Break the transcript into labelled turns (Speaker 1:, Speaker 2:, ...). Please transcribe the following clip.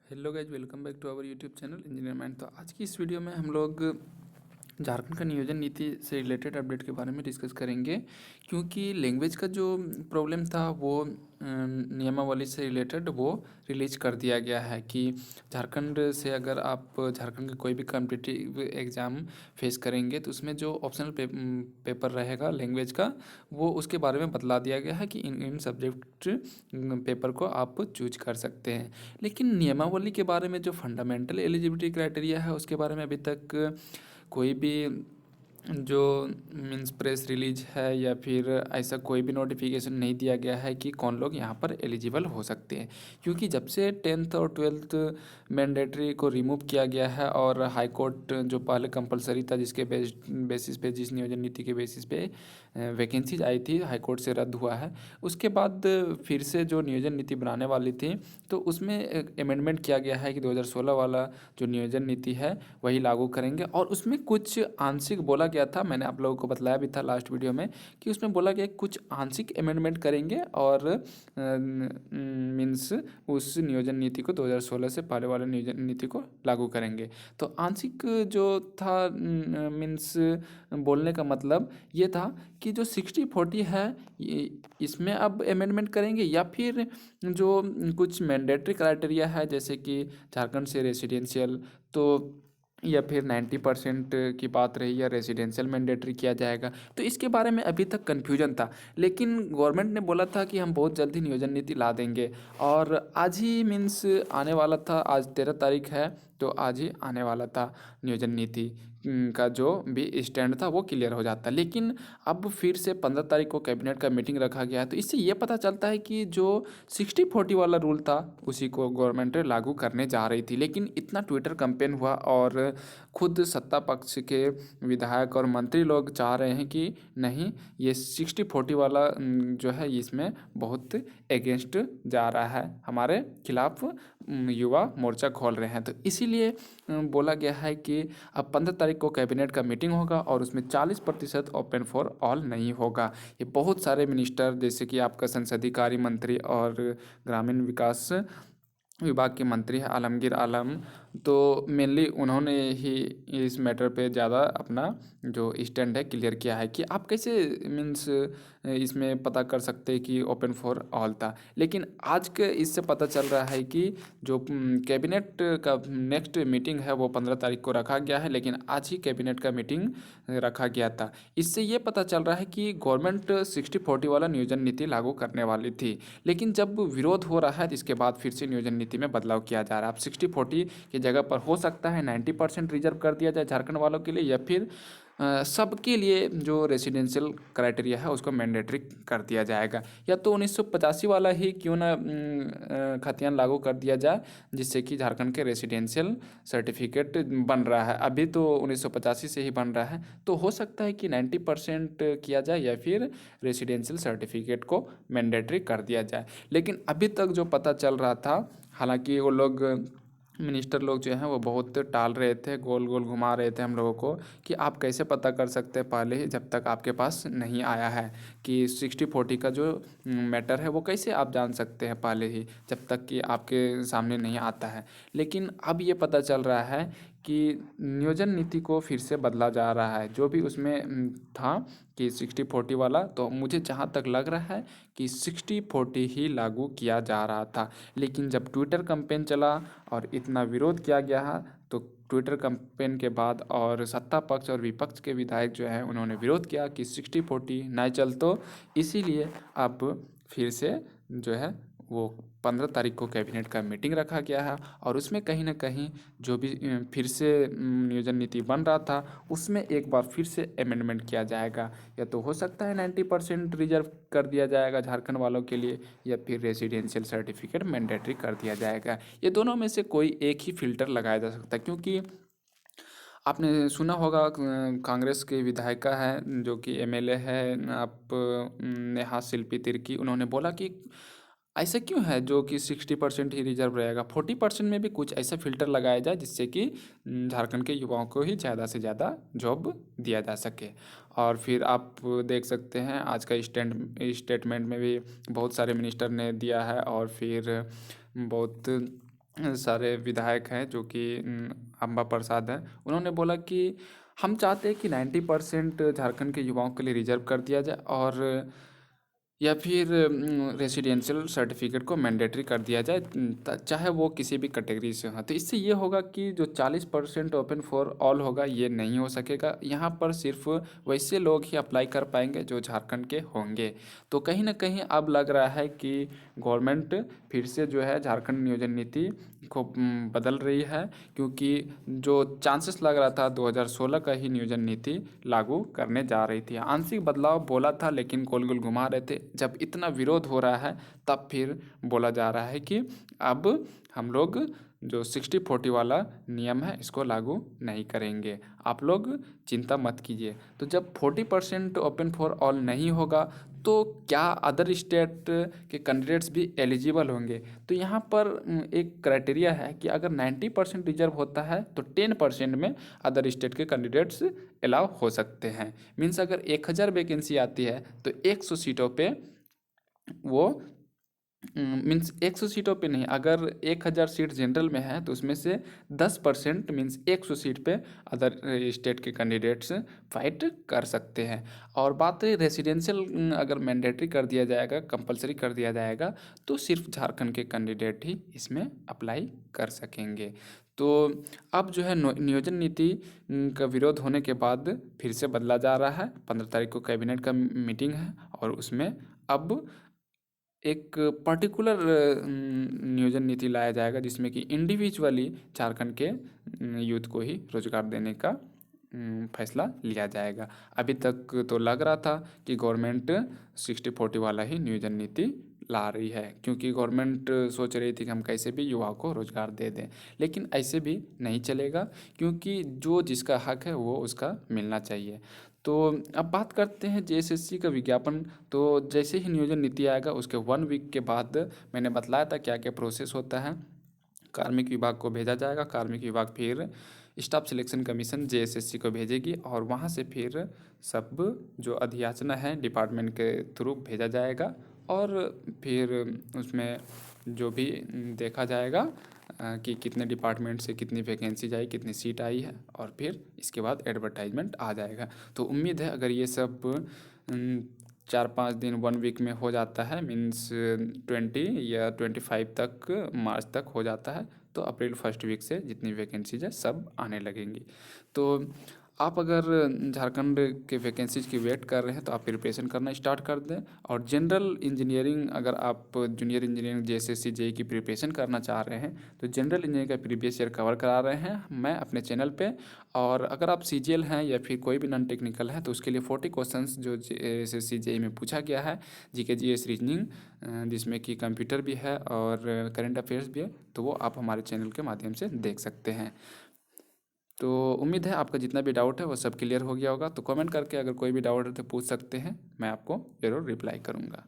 Speaker 1: Hello guys, welcome back to our YouTube channel engineer mind. तो आज की इस वीडियो में हम लोग झारखंड का नियोजन नीति से रिलेटेड अपडेट के बारे में डिस्कस करेंगे, क्योंकि लैंग्वेज का जो प्रॉब्लम था वो नियमावली से रिलेटेड वो रिलीज कर दिया गया है कि झारखंड से अगर आप झारखंड के कोई भी कॉम्पिटिटिव एग्ज़ाम फेस करेंगे तो उसमें जो ऑप्शनल पेपर रहेगा लैंग्वेज का, वो उसके बारे में बतला दिया गया है कि इन सब्जेक्ट पेपर को आप चूज कर सकते हैं। लेकिन नियमावली के बारे में जो फंडामेंटल एलिजिबिलिटी क्राइटेरिया है उसके बारे में अभी तक कोई भी जो मीन्स प्रेस रिलीज है या फिर ऐसा कोई भी नोटिफिकेशन नहीं दिया गया है कि कौन लोग यहाँ पर एलिजिबल हो सकते हैं। क्योंकि जब से 10th और 12th मैंडेटरी को रिमूव किया गया है और हाई कोर्ट जो पहले कंपलसरी था जिसके बेसिस पे जिस नियोजन नीति के बेसिस पे वैकेंसीज आई थी हाई कोर्ट से रद्द हुआ है, उसके बाद फिर से जो नियोजन नीति बनाने वाली थी तो उसमें अमेंडमेंट किया गया है कि 2016 वाला जो नियोजन नीति है वही लागू करेंगे। और उसमें कुछ आंशिक बोला गया था, मैंने आप लोगों को बताया भी था लास्ट वीडियो में कि उसमें बोला गया कुछ आंशिक अमेंडमेंट करेंगे और मीन्स उस नियोजन नीति को 2016 से पहले वाले नियोजन नीति को लागू करेंगे। तो आंशिक जो था मीन्स बोलने का मतलब ये था कि जो 60-40 है इसमें अब अमेंडमेंट करेंगे, या फिर जो कुछ मैंडेटरी क्राइटेरिया है जैसे कि झारखंड से रेसिडेंशियल, तो या फिर 90% की बात रही या रेजिडेंशियल मैंडेटरी किया जाएगा। तो इसके बारे में अभी तक कन्फ्यूजन था, लेकिन गवर्नमेंट ने बोला था कि हम बहुत जल्दी नियोजन नीति ला देंगे। और आज ही मीन्स आने वाला था, आज 13 तारीख है तो आज ही आने वाला था नियोजन नीति का जो भी स्टैंड था वो क्लियर हो जाता। लेकिन अब फिर से 15 तारीख को कैबिनेट का मीटिंग रखा गया है, तो इससे ये पता चलता है कि जो 60-40 वाला रूल था उसी को गवर्नमेंट लागू करने जा रही थी। लेकिन इतना ट्विटर कैंपेन हुआ और खुद सत्ता पक्ष के विधायक और मंत्री लोग चाह रहे हैं कि नहीं, ये 60-40 वाला जो है इसमें बहुत अगेंस्ट जा रहा है, हमारे खिलाफ युवा मोर्चा खोल रहे हैं। तो इसीलिए बोला गया है कि अब 15 तारीख को कैबिनेट का मीटिंग होगा और उसमें 40% ओपन फॉर ऑल नहीं होगा। ये बहुत सारे मिनिस्टर जैसे कि आपका संसदीय कार्य मंत्री और ग्रामीण विकास विभाग के मंत्री हैं आलमगीर आलम, तो मेनली उन्होंने ही इस मैटर पे ज़्यादा अपना जो स्टैंड है क्लियर किया है कि आप कैसे मीन्स इसमें पता कर सकते हैं कि ओपन फॉर ऑल था। लेकिन आज के इससे पता चल रहा है कि जो कैबिनेट का नेक्स्ट मीटिंग है वो 15 तारीख को रखा गया है, लेकिन आज ही कैबिनेट का मीटिंग रखा गया था। इससे ये पता चल रहा है कि गवर्नमेंट 60-40 वाला नियोजन नीति लागू करने वाली थी, लेकिन जब विरोध हो रहा है तो इसके बाद फिर से नियोजन नीति में बदलाव किया जा रहा है। अब 60-40 की जगह पर हो सकता है 90% रिजर्व कर दिया जाए झारखंड वालों के लिए, या फिर सबके लिए जो रेसिडेंशियल क्राइटेरिया है उसको मैंडेटरी कर दिया जाएगा, या तो 1985 वाला ही क्यों ना खतियान लागू कर दिया जाए जिससे कि झारखंड के रेसिडेंशियल सर्टिफिकेट बन रहा है। अभी तो 1985 से ही बन रहा है, तो हो सकता है कि 90% किया जाए या फिर रेसिडेंशियल सर्टिफिकेट को मैंडेटरी कर दिया जाए। लेकिन अभी तक जो पता चल रहा था, हालांकि वो लोग मिनिस्टर लोग जो हैं वो बहुत टाल रहे थे, गोल गोल घुमा रहे थे हम लोगों को कि आप कैसे पता कर सकते हैं पहले ही, जब तक आपके पास नहीं आया है कि 60-40 का जो मैटर है वो कैसे आप जान सकते हैं पहले ही, जब तक कि आपके सामने नहीं आता है। लेकिन अब ये पता चल रहा है कि नियोजन नीति को फिर से बदला जा रहा है, जो भी उसमें था कि 60-40 वाला, तो मुझे जहाँ तक लग रहा है कि 60-40 ही लागू किया जा रहा था। लेकिन जब ट्विटर कैंपेन चला और इतना विरोध किया गया तो ट्विटर कैंपेन के बाद और सत्ता पक्ष और विपक्ष के विधायक जो हैं उन्होंने विरोध किया कि 60-40 नहीं चल, तो इसीलिए अब फिर से जो है वो 15 तारीख को कैबिनेट का मीटिंग रखा गया है और उसमें कहीं ना कहीं जो भी फिर से नियोजन नीति बन रहा था उसमें एक बार फिर से अमेंडमेंट किया जाएगा। या तो हो सकता है 90% रिजर्व कर दिया जाएगा झारखंड वालों के लिए, या फिर रेसिडेंशियल सर्टिफिकेट मैंडेटरी कर दिया जाएगा। ये दोनों में से कोई एक ही फिल्टर लगाया जा सकता है, क्योंकि आपने सुना होगा कांग्रेस के विधायिका है जो कि एमएलए है, आप नेहा शिल्पी तिर्की, उन्होंने बोला कि ऐसा क्यों है जो कि 60% ही रिजर्व रहेगा, 40% में भी कुछ ऐसा फिल्टर लगाया जाए जिससे कि झारखंड के युवाओं को ही ज़्यादा से ज़्यादा जॉब दिया जा सके। और फिर आप देख सकते हैं आज का स्टेटमेंट में भी बहुत सारे मिनिस्टर ने दिया है और फिर बहुत सारे विधायक हैं जो कि अम्बा प्रसाद हैं, उन्होंने बोला कि हम चाहते हैं कि 90% झारखंड के युवाओं के लिए रिजर्व कर दिया जाए और या फिर रेसिडेंशियल सर्टिफिकेट को मैंडेटरी कर दिया जाए, चाहे वो किसी भी कैटेगरी से हो। तो इससे ये होगा कि जो 40% ओपन फॉर ऑल होगा ये नहीं हो सकेगा। यहाँ पर सिर्फ वैसे लोग ही अप्लाई कर पाएंगे जो झारखंड के होंगे। तो कहीं ना कहीं अब लग रहा है कि गवर्नमेंट फिर से जो है झारखंड नियोजन नीति को बदल रही है, क्योंकि जो चांसेस लग रहा था 2016 का ही नियोजन नीति लागू करने जा रही थी। आंशिक बदलाव बोला था लेकिन गोल गोल घुमा रहे थे। जब इतना विरोध हो रहा है तब फिर बोला जा रहा है कि अब हम लोग जो 60-40 वाला नियम है इसको लागू नहीं करेंगे, आप लोग चिंता मत कीजिए। तो जब 40% ओपन फॉर ऑल नहीं होगा तो क्या अदर स्टेट के कैंडिडेट्स भी एलिजिबल होंगे? तो यहाँ पर एक क्राइटेरिया है कि अगर 90% रिजर्व होता है तो 10% में अदर स्टेट के कैंडिडेट्स अलाउ हो सकते हैं। मीन्स अगर 1000 वैकेंसी आती है तो 100 सीटों पे वो मीन्स 100 सीटों पे नहीं, अगर 1000 सीट जनरल में है तो उसमें से 10% मीन्स 100 सीट पे अदर स्टेट के कैंडिडेट्स फाइट कर सकते हैं। और बात है रेसिडेंशियल, अगर मैंडेटरी कर दिया जाएगा, कंपलसरी कर दिया जाएगा तो सिर्फ झारखंड के कैंडिडेट ही इसमें अप्लाई कर सकेंगे। तो अब जो है नियोजन नीति का विरोध होने के बाद फिर से बदला जा रहा है। 15 तारीख को कैबिनेट का मीटिंग है और उसमें अब एक पर्टिकुलर नियोजन नीति लाया जाएगा जिसमें कि इंडिविजुअली झारखंड के यूथ को ही रोजगार देने का फैसला लिया जाएगा। अभी तक तो लग रहा था कि गवर्नमेंट 60-40 वाला ही नियोजन नीति ला रही है, क्योंकि गवर्नमेंट सोच रही थी कि हम कैसे भी युवाओं को रोजगार दे दें। लेकिन ऐसे भी नहीं चलेगा, क्योंकि जो जिसका हक है वो उसका मिलना चाहिए। तो अब बात करते हैं जेएसएससी का विज्ञापन। तो जैसे ही नियोजन नीति आएगा उसके 1 वीक के बाद मैंने बतलाया था क्या क्या प्रोसेस होता है। कार्मिक विभाग को भेजा जाएगा, कार्मिक विभाग फिर स्टाफ सिलेक्शन कमीशन जेएसएससी को भेजेगी और वहाँ से फिर सब जो अधियाचना है डिपार्टमेंट के थ्रू भेजा जाएगा और फिर उसमें जो भी देखा जाएगा कि कितने डिपार्टमेंट से कितनी वैकेंसी जाई, कितनी सीट आई है और फिर इसके बाद एडवर्टाइजमेंट आ जाएगा। तो उम्मीद है अगर ये सब 4-5 दिन 1 वीक में हो जाता है, मीन्स 20 या 25 तक, मार्च तक हो जाता है, तो अप्रैल फर्स्ट वीक से जितनी वैकेंसीज है सब आने लगेंगी। तो आप अगर झारखंड के वैकेंसीज की वेट कर रहे हैं तो आप प्रिपरेशन करना स्टार्ट कर दें। और जनरल इंजीनियरिंग, अगर आप जूनियर इंजीनियरिंग जेएसएससी जेईई की प्रिपरेशन करना चाह रहे हैं तो जनरल इंजीनियरिंग का प्रीवियस ईयर कवर करा रहे हैं मैं अपने चैनल पे। और अगर आप सीजीएल हैं या फिर कोई भी नॉन टेक्निकल है तो उसके लिए 40 क्वेश्चंस जो जेएसएससी जेईई में पूछा गया है, जीके जीएस रीजनिंग, जिसमें कि कंप्यूटर भी है और करंट अफेयर्स भी है, तो वो आप हमारे चैनल के माध्यम से देख सकते हैं। तो उम्मीद है आपका जितना भी डाउट है वो सब क्लियर हो गया होगा। तो कमेंट करके अगर कोई भी डाउट है तो पूछ सकते हैं, मैं आपको ज़रूर रिप्लाई करूँगा।